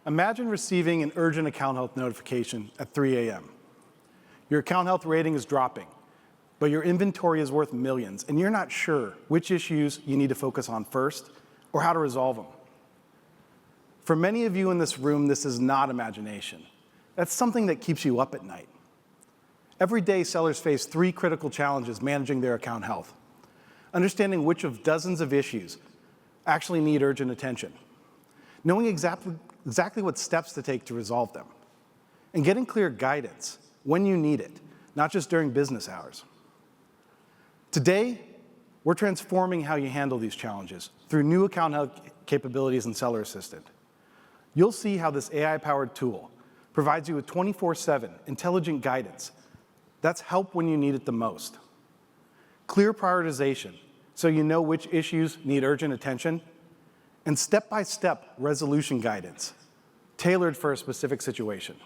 Imagine receiving an urgent account health notification at 3 a.m. Your account health rating is dropping, but your inventory is worth millions, and you're not sure which issues you need to focus on first or how to resolve them. For many of you in this room, this is not imagination. That's something that keeps you up at night. Every day, sellers face 3 critical challenges managing their account health. Understanding which of dozens of issues actually need urgent attention. Knowing exactly what steps to take to resolve them. And getting clear guidance when you need it, not just during business hours. Today, we're transforming how you handle these challenges through new account health capabilities in Seller Assistant. You'll see how this AI-powered tool provides you with 24/7 intelligent guidance. That's help when you need it the most. Clear prioritization, so you know which issues need urgent attention, and step-by-step resolution guidance, tailored for a specific situation.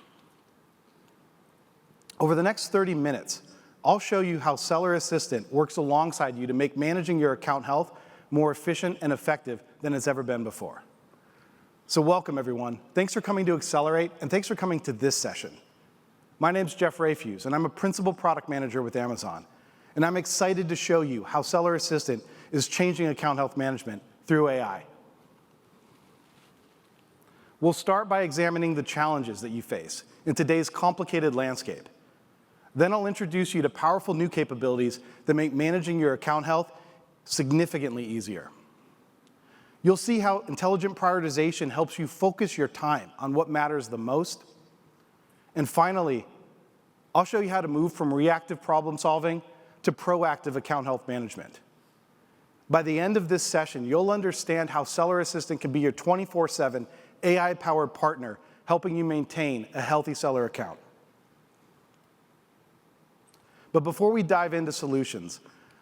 Over the next 30 minutes, I'll show you how Seller Assistant works alongside you to make managing your account health more efficient and effective than it's ever been before. So welcome, everyone. Thanks for coming to Accelerate, and thanks for coming to this session. My name's Jeff Rayfuse, and I'm a Principal Product Manager with Amazon. And I'm excited to show you how Seller Assistant is changing account health management through AI. We'll start by examining the challenges that you face in today's complicated landscape. Then I'll introduce you to powerful new capabilities that make managing your account health significantly easier. You'll see how intelligent prioritization helps you focus your time on what matters the most. And finally, I'll show you how to move from reactive problem solving to proactive account health management. By the end of this session, you'll understand how Seller Assistant can be your 24/7 AI-powered partner, helping you maintain a healthy seller account. But before we dive into solutions,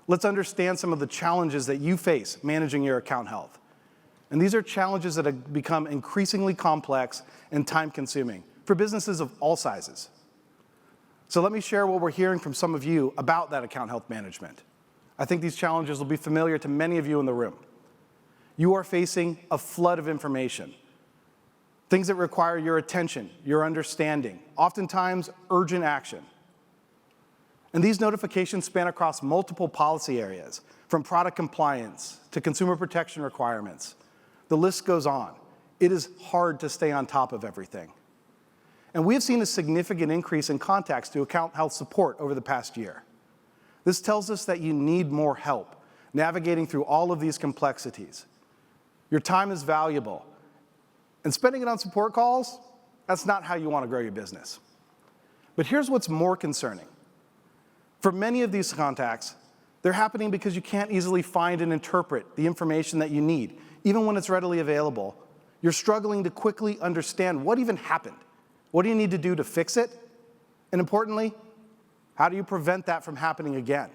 let's understand some of the challenges that you face managing your account health. And these are challenges that have become increasingly complex and time-consuming for businesses of all sizes. So let me share what we're hearing from some of you about that account health management. I think these challenges will be familiar to many of you in the room. You are facing a flood of information. Things that require your attention, your understanding, oftentimes urgent action. And these notifications span across multiple policy areas, from product compliance to consumer protection requirements. The list goes on. It is hard to stay on top of everything. And we have seen a significant increase in contacts to account health support over the past year. This tells us that you need more help navigating through all of these complexities. Your time is valuable. And spending it on support calls, that's not how you want to grow your business. But here's what's more concerning. For many of these contacts, they're happening because you can't easily find and interpret the information that you need. Even when it's readily available, you're struggling to quickly understand what even happened. What do you need to do to fix it? And importantly, how do you prevent that from happening again?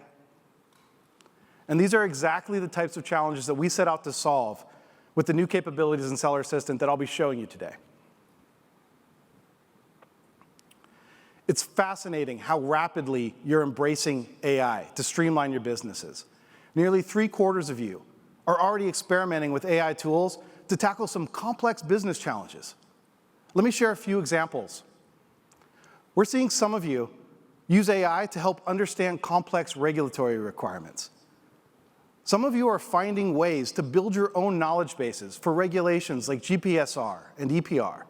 And these are exactly the types of challenges that we set out to solve with the new capabilities in Seller Assistant that I'll be showing you today. It's fascinating how rapidly you're embracing AI to streamline your businesses. Nearly 3/4 of you are already experimenting with AI tools to tackle some complex business challenges. Let me share a few examples. We're seeing some of you use AI to help understand complex regulatory requirements. Some of you are finding ways to build your own knowledge bases for regulations like GPSR and EPR.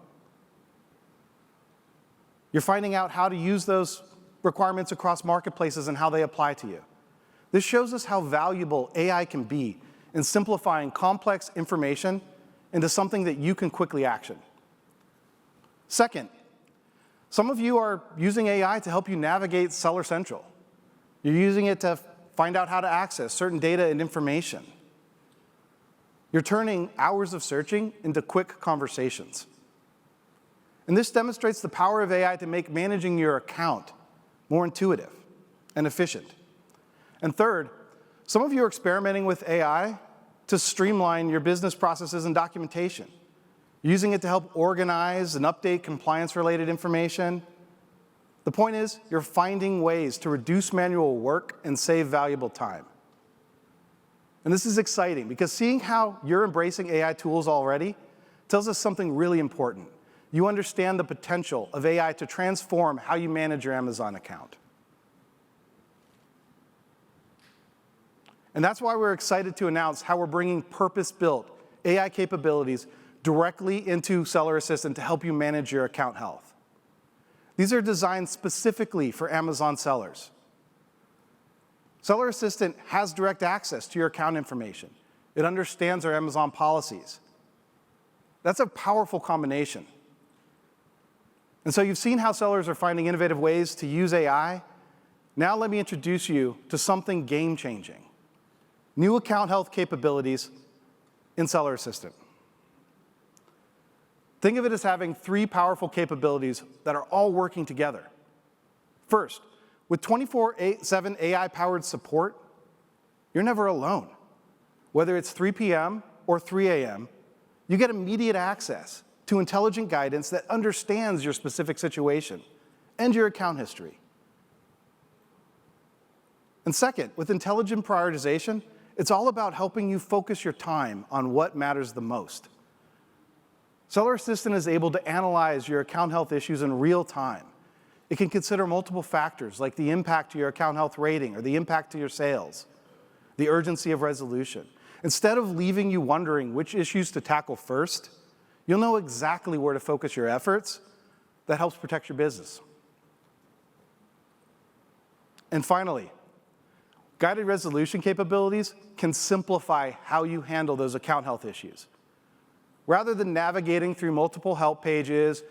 You're finding out how to use those requirements across marketplaces and how they apply to you. This shows us how valuable AI can be in simplifying complex information into something that you can quickly action. Second, some of you are using AI to help you navigate Seller Central. You're using it to find out how to access certain data and information. You're turning hours of searching into quick conversations. And this demonstrates the power of AI to make managing your account more intuitive and efficient. And third, some of you are experimenting with AI to streamline your business processes and documentation, using it to help organize and update compliance-related information. The point is, you're finding ways to reduce manual work and save valuable time. And this is exciting because seeing how you're embracing AI tools already tells us something really important. you understand the potential of AI to transform how you manage your Amazon account. And that's why we're excited to announce how we're bringing purpose-built AI capabilities directly into Seller Assistant to help you manage your account health. These are designed specifically for Amazon sellers. Seller Assistant has direct access to your account information. It understands our Amazon policies. That's a powerful combination. And so you've seen how sellers are finding innovative ways to use AI. Now let me introduce you to something game-changing. New account health capabilities in Seller Assistant. Think of it as having three powerful capabilities that are all working together. First, with 24/7 AI-powered support, you're never alone. Whether it's 3 p.m. or 3 a.m., you get immediate access to intelligent guidance that understands your specific situation and your account history. And second, with intelligent prioritization, it's all about helping you focus your time on what matters the most. Seller Assistant is able to analyze your account health issues in real time. It can consider multiple factors like the impact to your account health rating or the impact to your sales, the urgency of resolution. Instead of leaving you wondering which issues to tackle first, you'll know exactly where to focus your efforts. That helps protect your business. And finally, guided resolution capabilities can simplify how you handle those account health issues. Rather than navigating through multiple help pages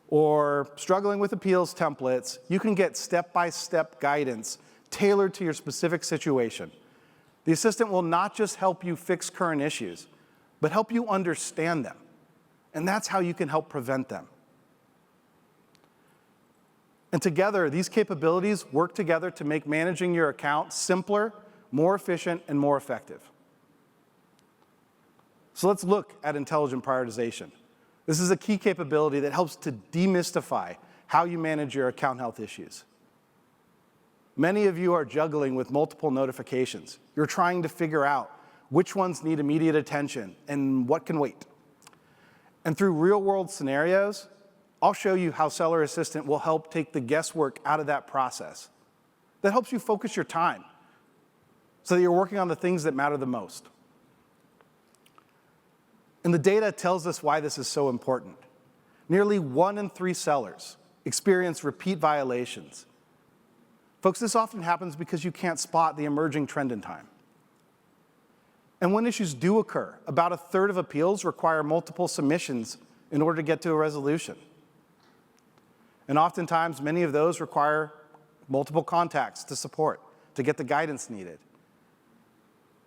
or struggling with appeals templates, you can get step-by-step guidance tailored to your specific situation. The assistant will not just help you fix current issues, but help you understand them. And that's how you can help prevent them. And together, these capabilities work together to make managing your account simpler, more efficient, and more effective. So let's look at intelligent prioritization. This is a key capability that helps to demystify how you manage your account health issues. Many of you are juggling with multiple notifications. You're trying to figure out which ones need immediate attention and what can wait. And through real-world scenarios, I'll show you how Seller Assistant will help take the guesswork out of that process. That helps you focus your time so that you're working on the things that matter the most. And the data tells us why this is so important. Nearly 1 in 3 sellers experience repeat violations. Folks, this often happens because you can't spot the emerging trend in time. And when issues do occur, about 1/3 of appeals require multiple submissions in order to get to a resolution. And oftentimes, many of those require multiple contacts to support, to get the guidance needed.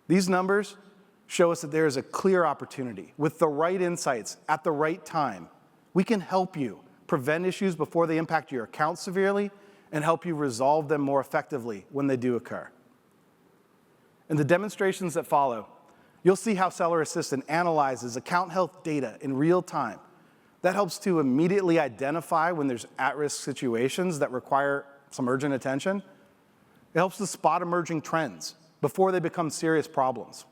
These numbers show us that there is a clear opportunity. With the right insights at the right time, we can help you prevent issues before they impact your account severely and help you resolve them more effectively when they do occur. In the demonstrations that follow, you'll see how Seller Assistant analyzes account health data in real time. That helps to immediately identify when there's at-risk situations that require some urgent attention. It helps to spot emerging trends before they become serious problems.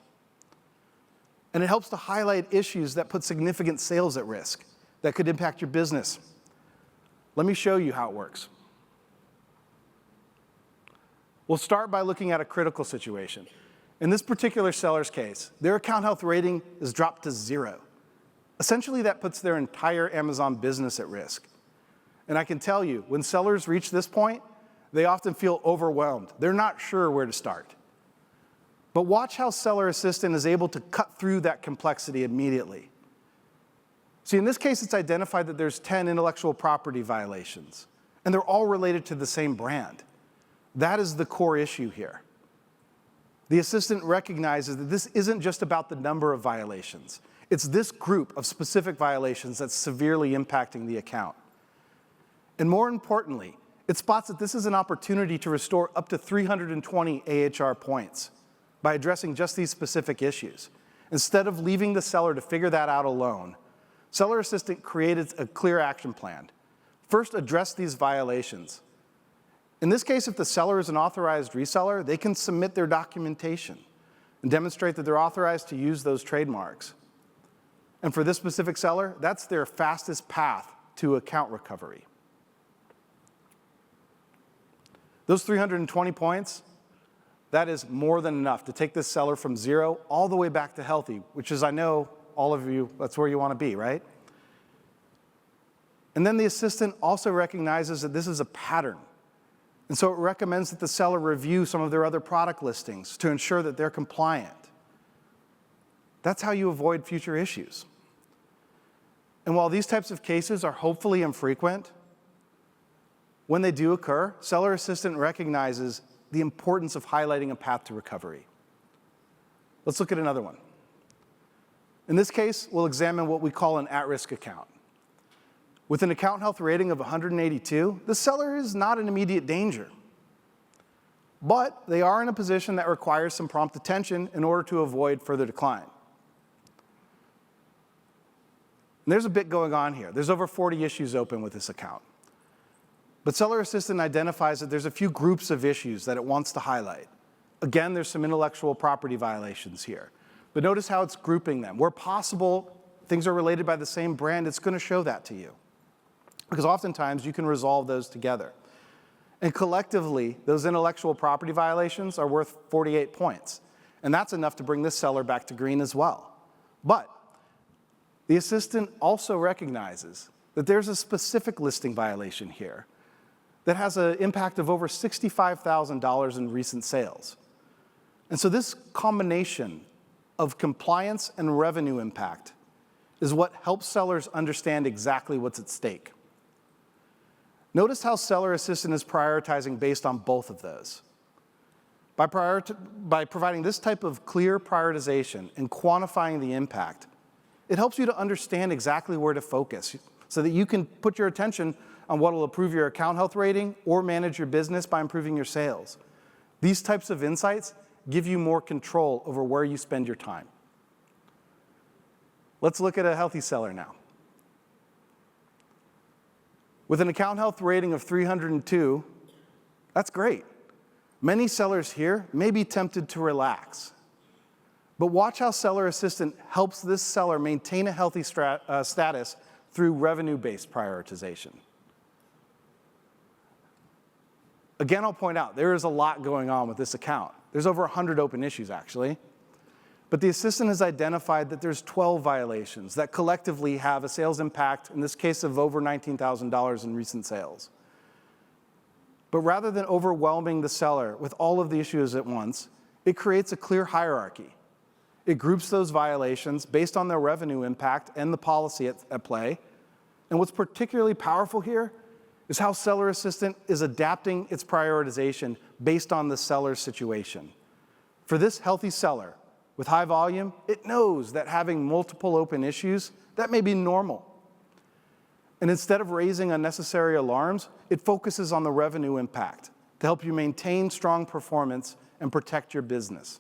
And it helps to highlight issues that put significant sales at risk that could impact your business. Let me show you how it works. We'll start by looking at a critical situation. In this particular seller's case, their account health rating is dropped to 0. Essentially, that puts their entire Amazon business at risk. And I can tell you, when sellers reach this point, they often feel overwhelmed. They're not sure where to start. But watch how Seller Assistant is able to cut through that complexity immediately. See, in this case, it's identified that there's 10 intellectual property violations, and they're all related to the same brand. That is the core issue here. The assistant recognizes that this isn't just about the number of violations. It's this group of specific violations that's severely impacting the account. And more importantly, it spots that this is an opportunity to restore up to 320 AHR points by addressing just these specific issues. Instead of leaving the seller to figure that out alone, Seller Assistant created a clear action plan. First, address these violations. In this case, if the seller is an authorized reseller, they can submit their documentation and demonstrate that they're authorized to use those trademarks. And for this specific seller, that's their fastest path to account recovery. Those 320 points, that is more than enough to take this seller from 0 all the way back to healthy, which is, I know, all of you, that's where you want to be, right? And then the assistant also recognizes that this is a pattern. And so it recommends that the seller review some of their other product listings to ensure that they're compliant. That's how you avoid future issues. And while these types of cases are hopefully infrequent, when they do occur, Seller Assistant recognizes the importance of highlighting a path to recovery. Let's look at another one. In this case, we'll examine what we call an at-risk account. With an account health rating of 182, the seller is not in immediate danger. But they are in a position that requires some prompt attention in order to avoid further decline. And there's a bit going on here. There's over 40 issues open with this account. But Seller Assistant identifies that there's a few groups of issues that it wants to highlight. Again, there's some intellectual property violations here. But notice how it's grouping them. Where possible, things are related by the same brand, it's going to show that to you. Because oftentimes, you can resolve those together. And collectively, those intellectual property violations are worth 48 points. And that's enough to bring this seller back to green as well. But the assistant also recognizes that there's a specific listing violation here that has an impact of over $65,000 in recent sales. And so this combination of compliance and revenue impact is what helps sellers understand exactly what's at stake. Notice how Seller Assistant is prioritizing based on both of those. By providing this type of clear prioritization and quantifying the impact, it helps you to understand exactly where to focus so that you can put your attention on what will improve your account health rating or manage your business by improving your sales. These types of insights give you more control over where you spend your time. Let's look at a healthy seller now. With an account health rating of 302, that's great. Many sellers here may be tempted to relax. But watch how Seller Assistant helps this seller maintain a healthy status through revenue-based prioritization. Again, I'll point out, there is a lot going on with this account. There's over 100 open issues, actually. But the assistant has identified that there's 12 violations that collectively have a sales impact, in this case, of over $19,000 in recent sales. But rather than overwhelming the seller with all of the issues at once, it creates a clear hierarchy. It groups those violations based on their revenue impact and the policy at play. And what's particularly powerful here is how Seller Assistant is adapting its prioritization based on the seller's situation. For this healthy seller with high volume, it knows that having multiple open issues, that may be normal. And instead of raising unnecessary alarms, it focuses on the revenue impact to help you maintain strong performance and protect your business.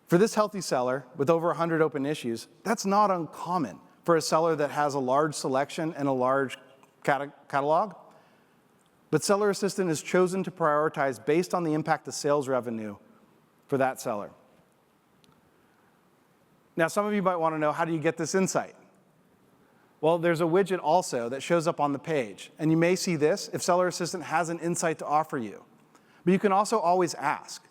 For this healthy seller with over 100 open issues, that's not uncommon for a seller that has a large selection and a large catalog. But Seller Assistant has chosen to prioritize based on the impact of sales revenue for that seller. Now, some of you might want to know, how do you get this insight? Well, there's a widget also that shows up on the page. And you may see this if Seller Assistant has an insight to offer you. But you can also always ask.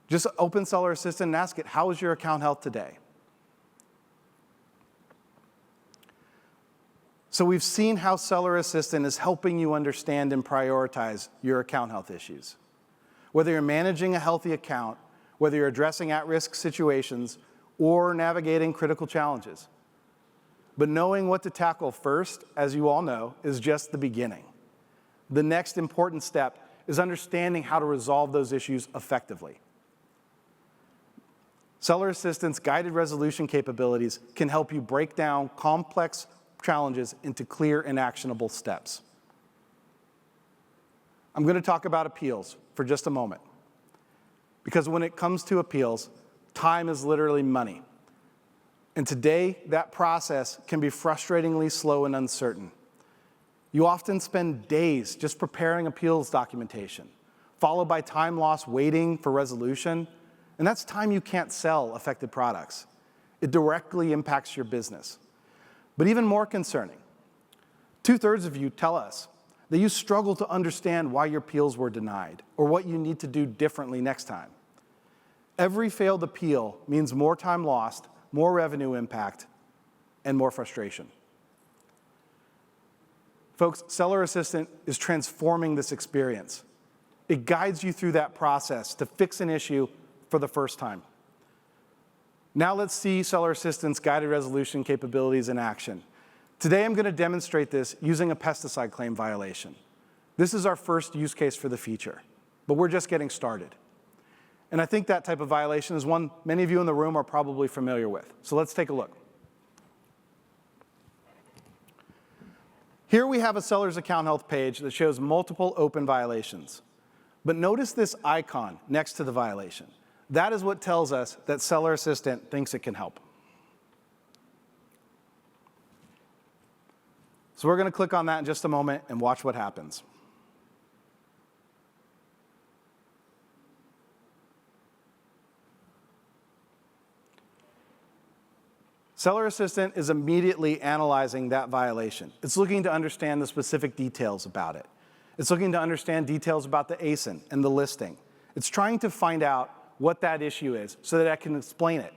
Just open Seller Assistant and ask it, how is your account health today? So we've seen how Seller Assistant is helping you understand and prioritize your account health issues. Whether you're managing a healthy account, whether you're addressing at-risk situations, or navigating critical challenges. But knowing what to tackle first, as you all know, is just the beginning. The next important step is understanding how to resolve those issues effectively. Seller Assistant's guided resolution capabilities can help you break down complex challenges into clear and actionable steps. I'm going to talk about appeals for just a moment. Because when it comes to appeals, time is literally money. And today, that process can be frustratingly slow and uncertain. You often spend days just preparing appeals documentation, followed by time lost waiting for resolution, and that's time you can't sell affected products. It directly impacts your business. But even more concerning, 2/3 of you tell us that you struggle to understand why your appeals were denied or what you need to do differently next time. Every failed appeal means more time lost, more revenue impact, and more frustration. Folks, Seller Assistant is transforming this experience. It guides you through that process to fix an issue for the first time. Now let's see Seller Assistant's guided resolution capabilities in action. Today I'm going to demonstrate this using a pesticide claim violation. This is our first use case for the feature, but we're just getting started. And I think that type of violation is one many of you in the room are probably familiar with. So let's take a look. Here we have a seller's account health page that shows multiple open violations. But notice this icon next to the violation. That is what tells us that Seller Assistant thinks it can help. So we're going to click on that in just a moment and watch what happens. Seller Assistant is immediately analyzing that violation. It's looking to understand the specific details about it. It's looking to understand details about the ASIN and the listing. It's trying to find out what that issue is so that I can explain it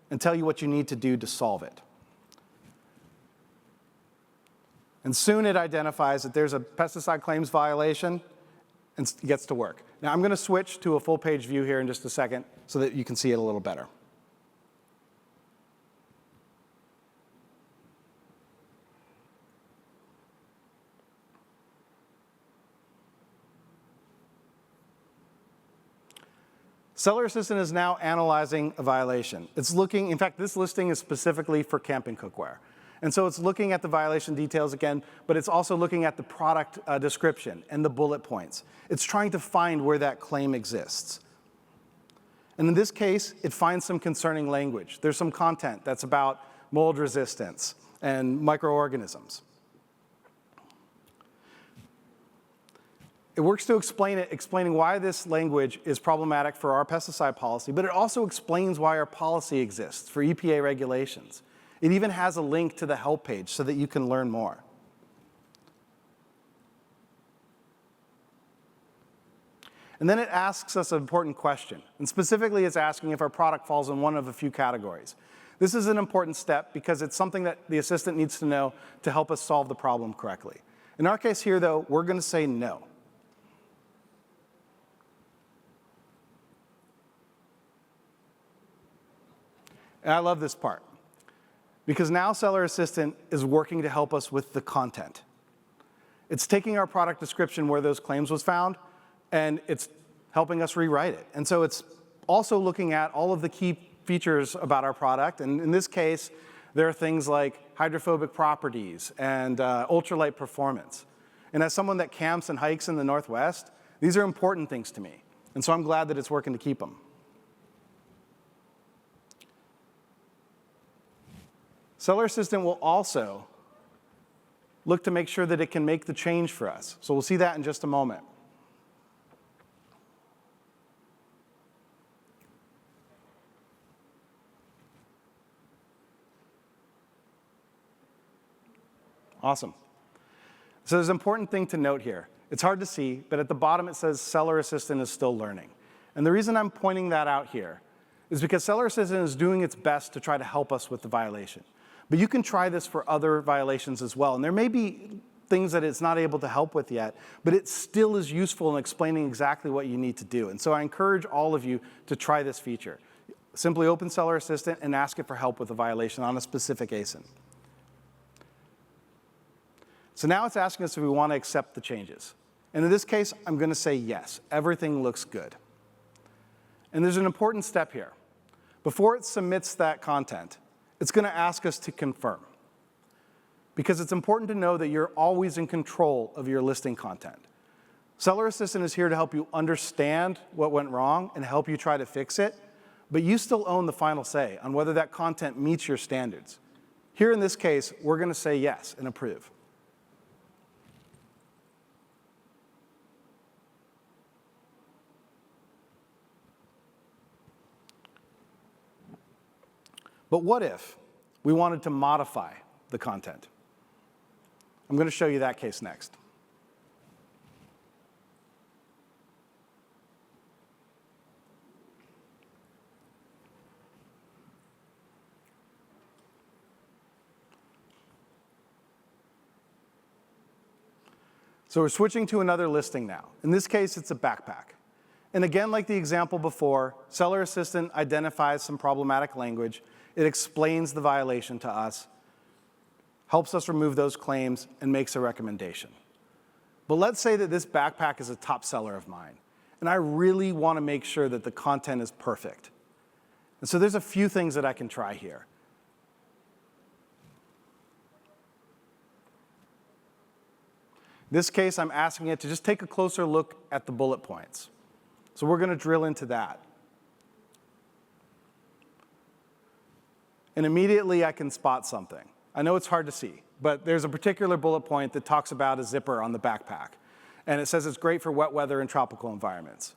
and tell you what you need to do to solve it. And soon it identifies that there's a pesticide claims violation and gets to work. Now I'm going to switch to a full page view here in just a second so that you can see it a little better. Seller Assistant is now analyzing a violation. It's looking, in fact, this listing is specifically for camping cookware. And so it's looking at the violation details again, but it's also looking at the product description and the bullet points. It's trying to find where that claim exists. And in this case, it finds some concerning language. There's some content that's about mold resistance and microorganisms. It works to explain it, explaining why this language is problematic for our pesticide policy, but it also explains why our policy exists for EPA regulations. It even has a link to the help page so that you can learn more. And then it asks us an important question. And specifically, it's asking if our product falls in one of a few categories. This is an important step because it's something that the assistant needs to know to help us solve the problem correctly. In our case here, though, we're going to say no. And I love this part, because now Seller Assistant is working to help us with the content. It's taking our product description where those claims was found, and it's helping us rewrite it. And so it's also looking at all of the key features about our product. And in this case, there are things like hydrophobic properties and ultralight performance. And as someone that camps and hikes in the Northwest, these are important things to me. And so I'm glad that it's working to keep them. Seller Assistant will also look to make sure that it can make the change for us. So we'll see that in just a moment. Awesome. So there's an important thing to note here. It's hard to see, but at the bottom it says Seller Assistant is still learning. And the reason I'm pointing that out here is because Seller Assistant is doing its best to try to help us with the violation. But you can try this for other violations as well. And there may be things that it's not able to help with yet, but it still is useful in explaining exactly what you need to do. And so I encourage all of you to try this feature. Simply open Seller Assistant and ask it for help with a violation on a specific ASIN. So now it's asking us if we want to accept the changes. And in this case, I'm going to say yes. Everything looks good. And there's an important step here. Before it submits that content, it's going to ask us to confirm. Because it's important to know that you're always in control of your listing content. Seller Assistant is here to help you understand what went wrong and help you try to fix it, but you still own the final say on whether that content meets your standards. Here in this case, we're going to say yes and approve. But what if we wanted to modify the content? I'm going to show you that case next. So we're switching to another listing now. In this case, it's a backpack. And again, like the example before, Seller Assistant identifies some problematic language. It explains the violation to us, helps us remove those claims, and makes a recommendation. But let's say that this backpack is a top seller of mine, and I really want to make sure that the content is perfect. And so there's a few things that I can try here. In this case, I'm asking it to just take a closer look at the bullet points. So we're going to drill into that. And immediately I can spot something. I know it's hard to see, but there's a particular bullet point that talks about a zipper on the backpack. And it says it's great for wet weather and tropical environments.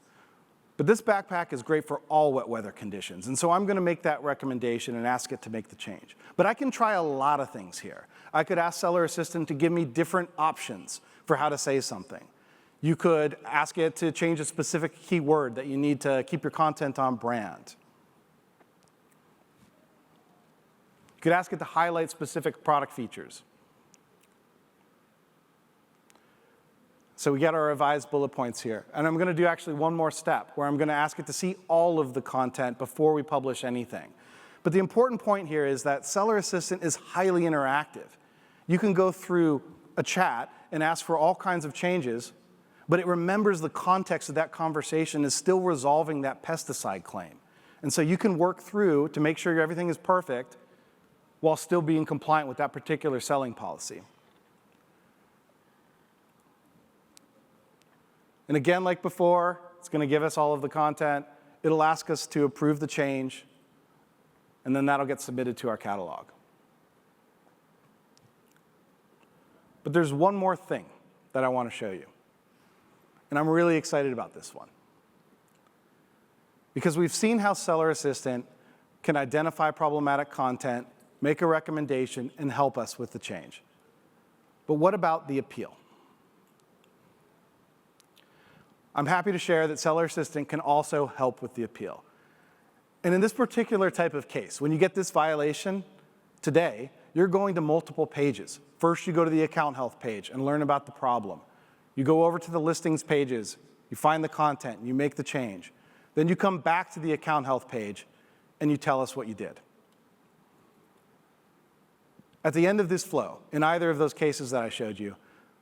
But this backpack is great for all wet weather conditions. And so I'm going to make that recommendation and ask it to make the change. But I can try a lot of things here. I could ask Seller Assistant to give me different options for how to say something. You could ask it to change a specific keyword that you need to keep your content on brand. You could ask it to highlight specific product features. So we get our revised bullet points here. And I'm going to do actually one more step where I'm going to ask it to see all of the content before we publish anything. But the important point here is that Seller Assistant is highly interactive. You can go through a chat and ask for all kinds of changes, but it remembers the context of that conversation is still resolving that pesticide claim. And so you can work through to make sure everything is perfect while still being compliant with that particular selling policy. And again, like before, it's going to give us all of the content. It'll ask us to approve the change, and then that'll get submitted to our catalog. But there's one more thing that I want to show you. And I'm really excited about this one. Because we've seen how Seller Assistant can identify problematic content, make a recommendation, and help us with the change. But what about the appeal? I'm happy to share that Seller Assistant can also help with the appeal. And in this particular type of case, when you get this violation today, you're going to multiple pages. First, you go to the account health page and learn about the problem. You go over to the listings pages, you find the content, you make the change. Then you come back to the account health page and you tell us what you did. At the end of this flow, in either of those cases that I showed you,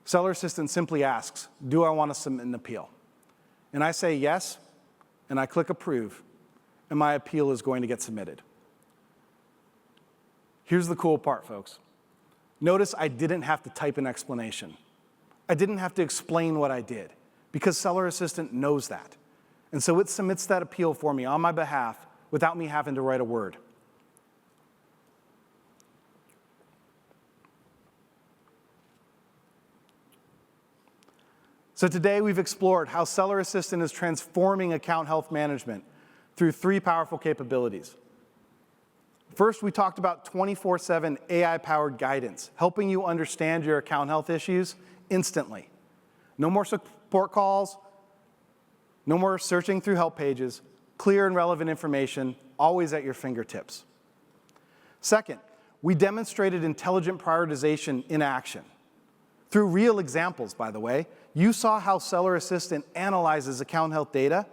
Seller Assistant simply asks, do I want to submit an appeal? And I say yes, and I click approve, and my appeal is going to get submitted. Here's the cool part, folks. Notice I didn't have to type an explanation. I didn't have to explain what I did, because Seller Assistant knows that. And so it submits that appeal for me on my behalf without me having to write a word. So today we've explored how Seller Assistant is transforming account health management through 3 powerful capabilities. First, we talked about 24/7 AI-powered guidance, helping you understand your account health issues instantly. No more support calls, no more searching through help pages, clear and relevant information, always at your fingertips. Second, we demonstrated intelligent prioritization in action. Through real examples, by the way, you saw how Seller Assistant analyzes account health data,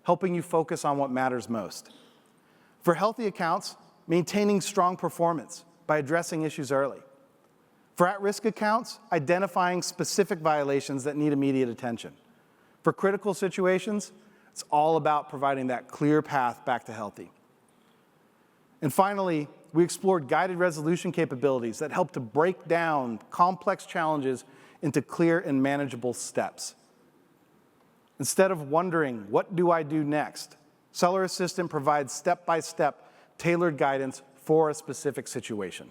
helping you focus on what matters most. For healthy accounts, maintaining strong performance by addressing issues early. For at-risk accounts, identifying specific violations that need immediate attention. For critical situations, it's all about providing that clear path back to healthy. And finally, we explored guided resolution capabilities that help to break down complex challenges into clear and manageable steps. Instead of wondering, what do I do next? Seller Assistant provides step-by-step tailored guidance for a specific situation.